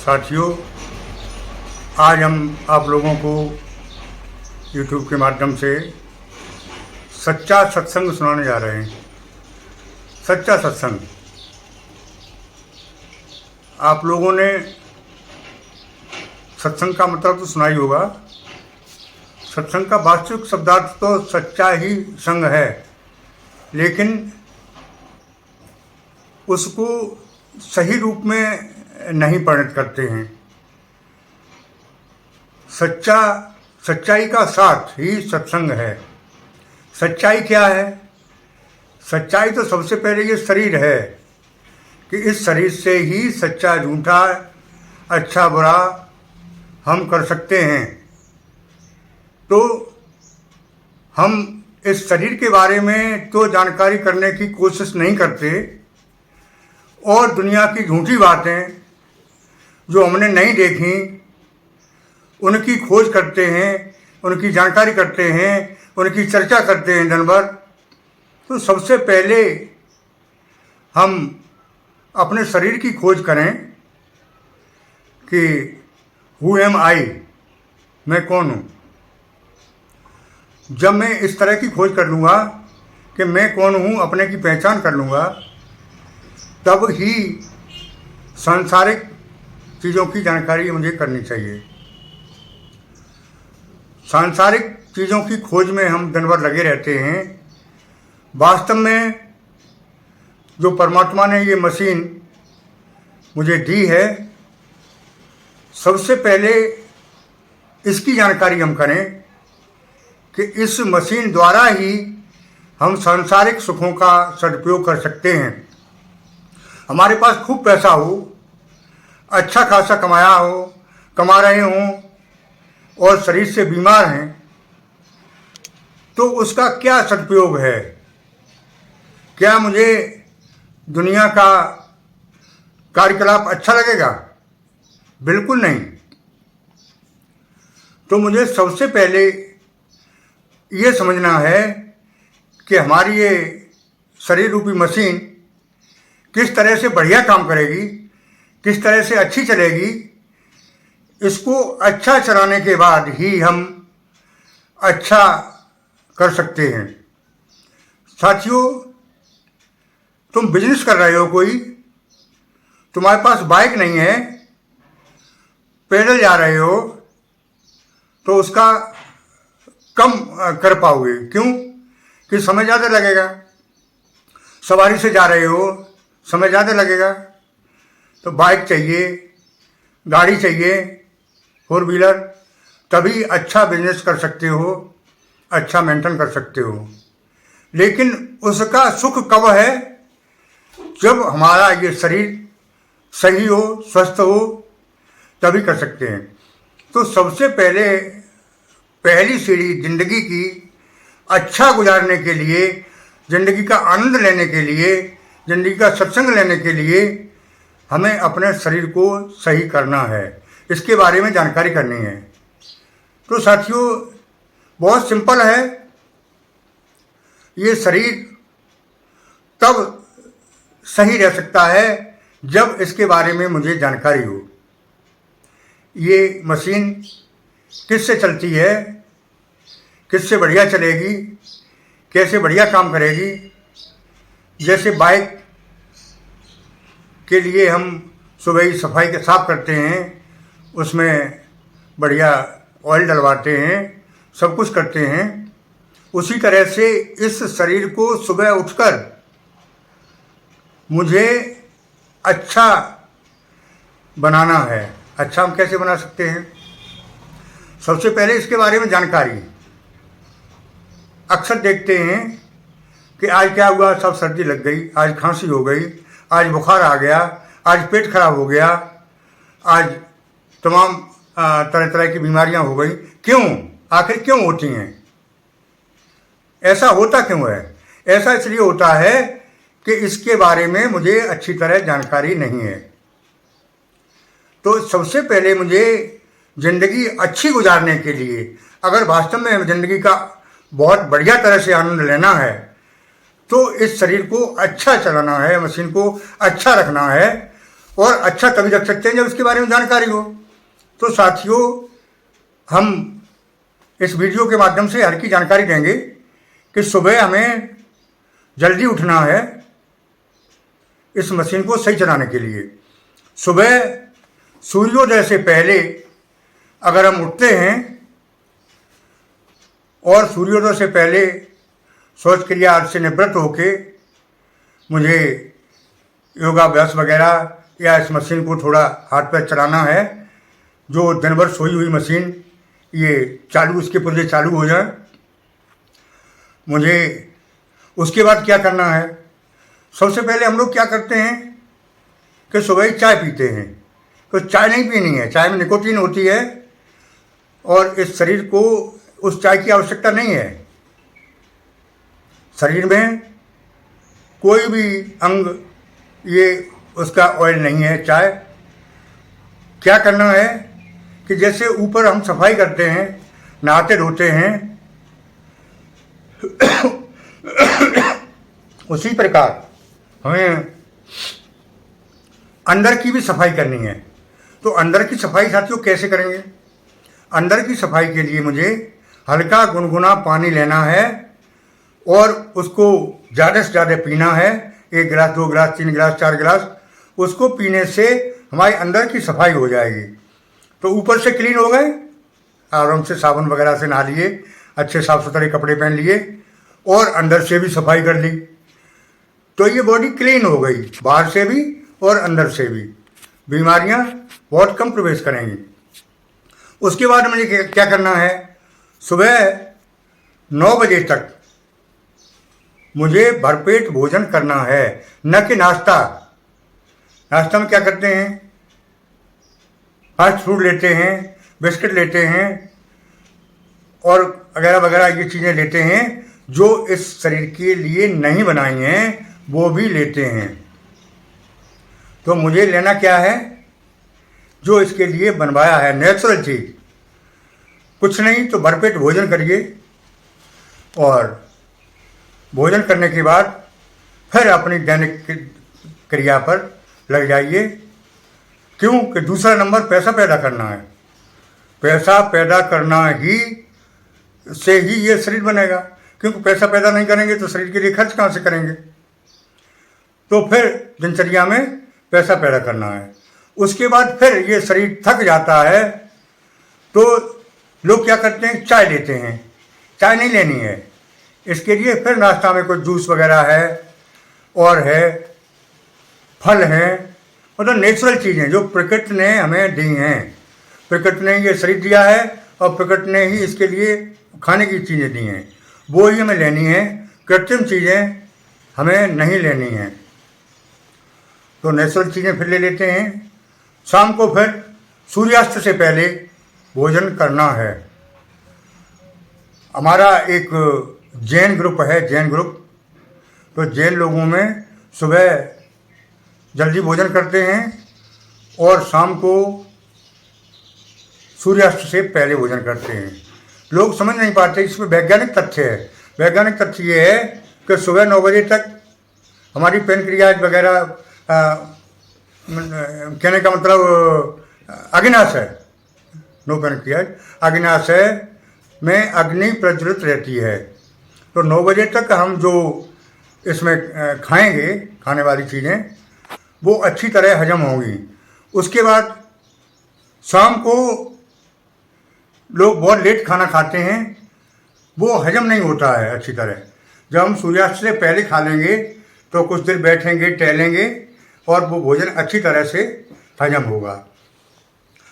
साथियों, आज हम आप लोगों को YouTube के माध्यम से सच्चा सत्संग सुनाने जा रहे हैं। सच्चा सत्संग। आप लोगों ने सत्संग का मतलब तो सुना ही होगा। सत्संग का वास्तविक शब्दार्थ तो सच्चा ही संग है, लेकिन उसको सही रूप में नहीं परिणत करते हैं। सच्चाई का साथ ही सत्संग है। सच्चाई क्या है? सच्चाई तो सबसे पहले ये शरीर है कि इस शरीर से ही सच्चा झूठा, अच्छा बुरा हम कर सकते हैं। तो हम इस शरीर के बारे में तो जानकारी करने की कोशिश नहीं करते, और दुनिया की झूठी बातें जो हमने नहीं देखी उनकी खोज करते हैं, उनकी जानकारी करते हैं, उनकी चर्चा करते हैं दिन भर। तो सबसे पहले हम अपने शरीर की खोज करें कि हु एम आई, मैं कौन हूँ। जब मैं इस तरह की खोज कर लूँगा कि मैं कौन हूँ, अपने की पहचान कर लूँगा, तब ही सांसारिक चीज़ों की जानकारी मुझे करनी चाहिए। सांसारिक चीज़ों की खोज में हम दिन भर लगे रहते हैं। वास्तव में जो परमात्मा ने ये मशीन मुझे दी है, सबसे पहले इसकी जानकारी हम करें कि इस मशीन द्वारा ही हम सांसारिक सुखों का सदुपयोग कर सकते हैं। हमारे पास खूब पैसा हो, अच्छा खासा कमा रहे हों और शरीर से बीमार हैं, तो उसका क्या सदुपयोग है? क्या मुझे दुनिया का कार्यकलाप अच्छा लगेगा? बिल्कुल नहीं। तो मुझे सबसे पहले ये समझना है कि हमारी ये शरीर रूपी मशीन किस तरह से बढ़िया काम करेगी, किस तरह से अच्छी चलेगी। इसको अच्छा चलाने के बाद ही हम अच्छा कर सकते हैं। साथियों, तुम बिजनेस कर रहे हो, कोई तुम्हारे पास बाइक नहीं है, पैदल जा रहे हो, तो उसका कम कर पाओगे। क्यों? कि समय ज़्यादा लगेगा। सवारी से जा रहे हो, समय ज़्यादा लगेगा। तो बाइक चाहिए, गाड़ी चाहिए, 4 व्हीलर, तभी अच्छा बिजनेस कर सकते हो, अच्छा मेंटेन कर सकते हो। लेकिन उसका सुख कब है? जब हमारा ये शरीर सही हो, स्वस्थ हो, तभी कर सकते हैं। तो सबसे पहली सीढ़ी जिंदगी की अच्छा गुजारने के लिए, जिंदगी का आनंद लेने के लिए, जिंदगी का सत्संग लेने के लिए हमें अपने शरीर को सही करना है। इसके बारे में जानकारी करनी है। तो साथियों, बहुत सिंपल है। ये शरीर तब सही रह सकता है जब इसके बारे में मुझे जानकारी हो। ये मशीन किससे चलती है, किससे बढ़िया चलेगी, कैसे बढ़िया काम करेगी। जैसे बाइक के लिए हम सुबह ही सफाई के साफ करते हैं, उसमें बढ़िया ऑयल डलवाते हैं, सब कुछ करते हैं। उसी तरह से इस शरीर को सुबह उठकर मुझे अच्छा बनाना है। अच्छा हम कैसे बना सकते हैं? सबसे पहले इसके बारे में जानकारी। अक्सर देखते हैं कि आज क्या हुआ, सब सर्दी लग गई, आज खांसी हो गई, आज बुखार आ गया, आज पेट खराब हो गया, आज तमाम तरह तरह की बीमारियां हो गई। क्यों? आखिर क्यों होती हैं? ऐसा होता क्यों है? ऐसा इसलिए होता है कि इसके बारे में मुझे अच्छी तरह जानकारी नहीं है। तो सबसे पहले मुझे ज़िंदगी अच्छी गुजारने के लिए, अगर वास्तव में ज़िंदगी का बहुत बढ़िया तरह से आनंद लेना है, तो इस शरीर को अच्छा चलाना है, मशीन को अच्छा रखना है। और अच्छा तभी रख सकते हैं जब इसके बारे में जानकारी हो। तो साथियों, हम इस वीडियो के माध्यम से हर की जानकारी देंगे कि सुबह हमें जल्दी उठना है इस मशीन को सही चलाने के लिए। सुबह सूर्योदय से पहले अगर हम उठते हैं और सूर्योदय से पहले शौच क्रिया से निवृत्त होके मुझे योगाभ्यास वगैरह या इस मशीन को थोड़ा हाथ पैर चलाना है, जो दिन भर सोई हुई मशीन ये चालू, इसके पुर्जे चालू हो जाए। मुझे उसके बाद क्या करना है, सबसे पहले हम लोग क्या करते हैं कि सुबह ही चाय पीते हैं। तो चाय नहीं पीनी है, चाय में निकोटीन होती है और इस शरीर को उस चाय की आवश्यकता नहीं है। शरीर में कोई भी अंग ये उसका ऑयल नहीं है चाय। क्या करना है कि जैसे ऊपर हम सफाई करते हैं, नहाते धोते हैं, उसी प्रकार हमें अंदर की भी सफाई करनी है। तो अंदर की सफाई साथियों कैसे करेंगे? अंदर की सफाई के लिए मुझे हल्का गुनगुना पानी लेना है और उसको ज़्यादा से ज़्यादा पीना है। 1 गिलास, 2 गिलास, 3 गिलास, 4 गिलास। उसको पीने से हमारे अंदर की सफाई हो जाएगी। तो ऊपर से क्लीन हो गए, आराम से साबुन वगैरह से नहा लिए, अच्छे साफ सुथरे कपड़े पहन लिए और अंदर से भी सफाई कर ली, तो ये बॉडी क्लीन हो गई, बाहर से भी और अंदर से भी। बीमारियां बहुत कम प्रवेश करेंगी। उसके बाद मुझे क्या करना है, सुबह 9 बजे तक मुझे भरपेट भोजन करना है, न कि नाश्ता। नाश्ता में क्या करते हैं, फास्ट फूड लेते हैं, बिस्किट लेते हैं और वगैरह वगैरह ये चीज़ें लेते हैं जो इस शरीर के लिए नहीं बनाई हैं, वो भी लेते हैं। तो मुझे लेना क्या है, जो इसके लिए बनवाया है, नेचुरल चीज़। कुछ नहीं तो भरपेट भोजन करिए और भोजन करने के बाद फिर अपनी दैनिक क्रिया पर लग जाइए। क्यों कि दूसरा नंबर पैसा पैदा करना है। पैसा पैदा करना ही से ही ये शरीर बनेगा, क्योंकि पैसा पैदा नहीं करेंगे तो शरीर के लिए खर्च कहाँ से करेंगे। तो फिर दिनचर्या में पैसा पैदा करना है। उसके बाद फिर ये शरीर थक जाता है तो लोग क्या करते हैं, चाय लेते हैं। चाय नहीं लेनी है, इसके लिए फिर नाश्ता में कुछ जूस वगैरह है और है, फल हैं, मतलब नेचुरल चीज़ें जो प्रकृति ने हमें दी हैं। प्रकृति ने ये शरीर दिया है और प्रकृति ने ही इसके लिए खाने की चीज़ें दी हैं, वो ही हमें लेनी है। कृत्रिम चीज़ें हमें नहीं लेनी हैं। तो नेचुरल चीज़ें फिर ले लेते हैं। शाम को फिर सूर्यास्त से पहले भोजन करना है। हमारा एक जैन ग्रुप है, जैन ग्रुप। तो जैन लोगों में सुबह जल्दी भोजन करते हैं और शाम को सूर्यास्त से पहले भोजन करते हैं। लोग समझ नहीं पाते, इसमें वैज्ञानिक तथ्य है। वैज्ञानिक तथ्य ये है कि सुबह 9 बजे तक हमारी पेनक्रियाज वगैरह, कहने का मतलब अग्नाशय, नो पेनक्रियाज, अग्नाशय में अग्नि प्रज्वलित रहती है। तो 9 बजे तक हम जो इसमें खाएंगे, खाने वाली चीज़ें, वो अच्छी तरह हजम होंगी। उसके बाद शाम को लोग बहुत लेट खाना खाते हैं, वो हजम नहीं होता है अच्छी तरह। जब हम सूर्यास्त से पहले खा लेंगे तो कुछ देर बैठेंगे, टहलेंगे और वो भोजन अच्छी तरह से हजम होगा।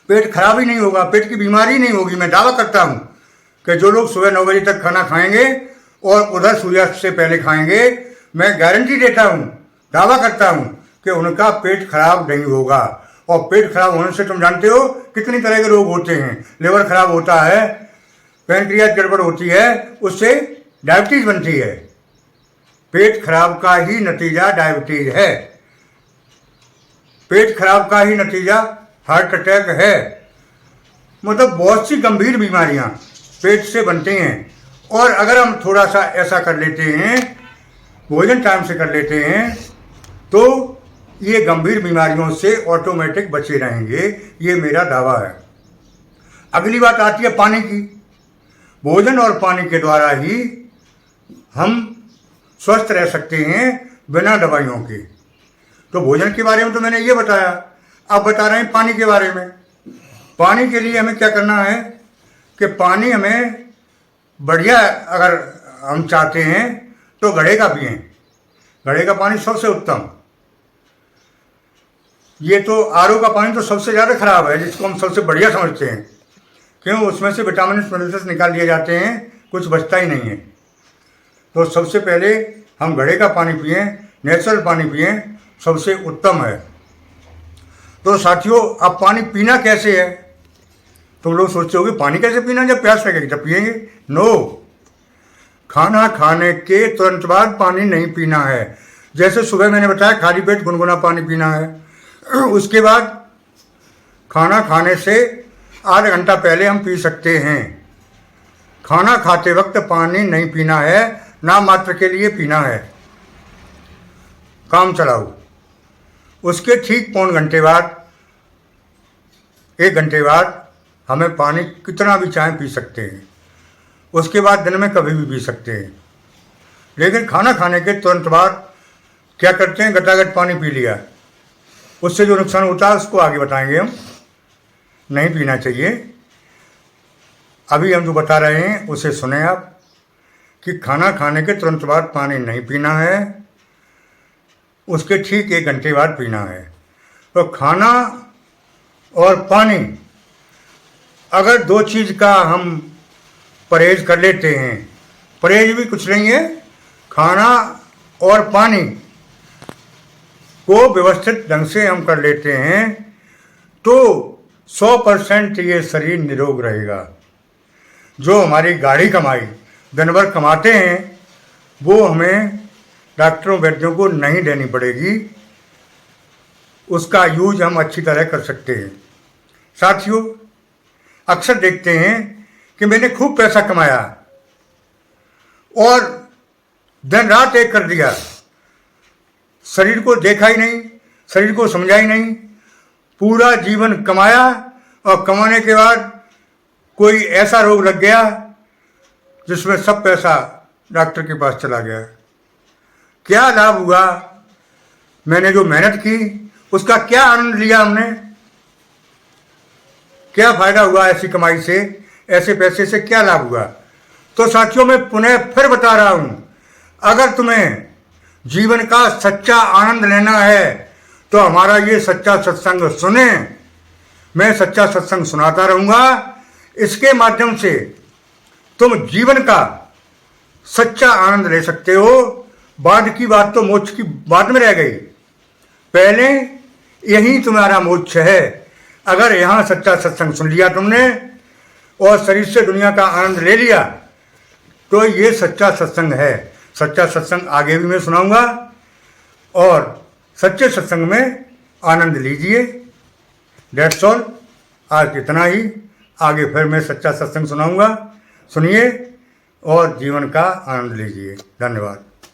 पेट खराब ही नहीं होगा, पेट की बीमारी नहीं होगी। मैं दावा करता हूँ कि जो लोग सुबह 9 बजे तक खाना खाएंगे और उधर सूर्यास्त से पहले खाएंगे, मैं गारंटी देता हूँ, दावा करता हूँ कि उनका पेट खराब नहीं होगा। और पेट खराब होने से तुम जानते हो कितनी तरह के रोग होते हैं। लिवर खराब होता है, पैनक्रियाज गड़बड़ होती है, उससे डायबिटीज बनती है। पेट खराब का ही नतीजा डायबिटीज है। पेट खराब का ही नतीजा हार्ट अटैक है। मतलब बहुत सी गंभीर बीमारियां पेट से बनती हैं। और अगर हम थोड़ा सा ऐसा कर लेते हैं, भोजन टाइम से कर लेते हैं, तो ये गंभीर बीमारियों से ऑटोमेटिक बचे रहेंगे, ये मेरा दावा है। अगली बात आती है पानी की। भोजन और पानी के द्वारा ही हम स्वस्थ रह सकते हैं बिना दवाइयों के। तो भोजन के बारे में तो मैंने ये बताया, अब बता रहे हैं पानी के बारे में। पानी के लिए हमें क्या करना है कि पानी हमें बढ़िया, अगर हम चाहते हैं तो घड़े का पिएं। घड़े का पानी सबसे उत्तम। ये तो आरओ का पानी तो सबसे ज़्यादा खराब है, जिसको हम सबसे बढ़िया समझते हैं। क्यों? उसमें से विटामिन मिनरल्स निकाल लिए जाते हैं, कुछ बचता ही नहीं है। तो सबसे पहले हम घड़े का पानी पिएं, नेचुरल पानी पिएं, सबसे उत्तम है। तो साथियों, अब पानी पीना कैसे है? तुम लोग सोचते होगे पानी कैसे पीना, जब प्यास लगेगी तब पिएंगे। नो, खाना खाने के तुरंत बाद पानी नहीं पीना है। जैसे सुबह मैंने बताया खाली पेट गुनगुना पानी पीना है। उसके बाद खाना खाने से आधा घंटा पहले हम पी सकते हैं। खाना खाते वक्त पानी नहीं पीना है, ना मात्र के लिए पीना है, काम चलाओ। उसके ठीक पौन घंटे बाद, 1 घंटे बाद हमें पानी कितना भी चाहे पी सकते हैं। उसके बाद दिन में कभी भी पी सकते हैं। लेकिन खाना खाने के तुरंत बाद क्या करते हैं, गटागट पानी पी लिया, उससे जो नुकसान होता है उसको आगे बताएंगे हम। नहीं पीना चाहिए। अभी हम जो बता रहे हैं उसे सुने आप, कि खाना खाने के तुरंत बाद पानी नहीं पीना है, उसके ठीक 1 घंटे बाद पीना है। तो खाना और पानी, अगर 2 चीज़ का हम परहेज कर लेते हैं, परहेज भी कुछ नहीं है, खाना और पानी को व्यवस्थित ढंग से हम कर लेते हैं, तो 100% ये शरीर निरोग रहेगा। जो हमारी गाढ़ी कमाई दिन भर कमाते हैं, वो हमें डॉक्टरों वैद्यों को नहीं देनी पड़ेगी। उसका यूज हम अच्छी तरह कर सकते हैं। साथियों, अक्सर देखते हैं कि मैंने खूब पैसा कमाया और दिन रात एक कर दिया, शरीर को देखा ही नहीं, शरीर को समझा ही नहीं, पूरा जीवन कमाया और कमाने के बाद कोई ऐसा रोग लग गया जिसमें सब पैसा डॉक्टर के पास चला गया। क्या लाभ हुआ? मैंने जो मेहनत की उसका क्या आनंद लिया हमने? क्या फायदा हुआ ऐसी कमाई से, ऐसे पैसे से क्या लाभ हुआ? तो साथियों, मैं पुनः फिर बता रहा हूं, अगर तुम्हें जीवन का सच्चा आनंद लेना है तो हमारा ये सच्चा सत्संग सुने। मैं सच्चा सत्संग सुनाता रहूंगा। इसके माध्यम से तुम जीवन का सच्चा आनंद ले सकते हो। बाद की बात तो मोक्ष की बाद में रह गई, पहले यही तुम्हारा मोक्ष है। अगर यहाँ सच्चा सत्संग सुन लिया तुमने और शरीर से दुनिया का आनंद ले लिया, तो ये सच्चा सत्संग है। सच्चा सत्संग आगे भी मैं सुनाऊंगा और सच्चे सत्संग में आनंद लीजिए। That's all. आज इतना ही। आगे फिर मैं सच्चा सत्संग सुनाऊंगा। सुनिए और जीवन का आनंद लीजिए। धन्यवाद।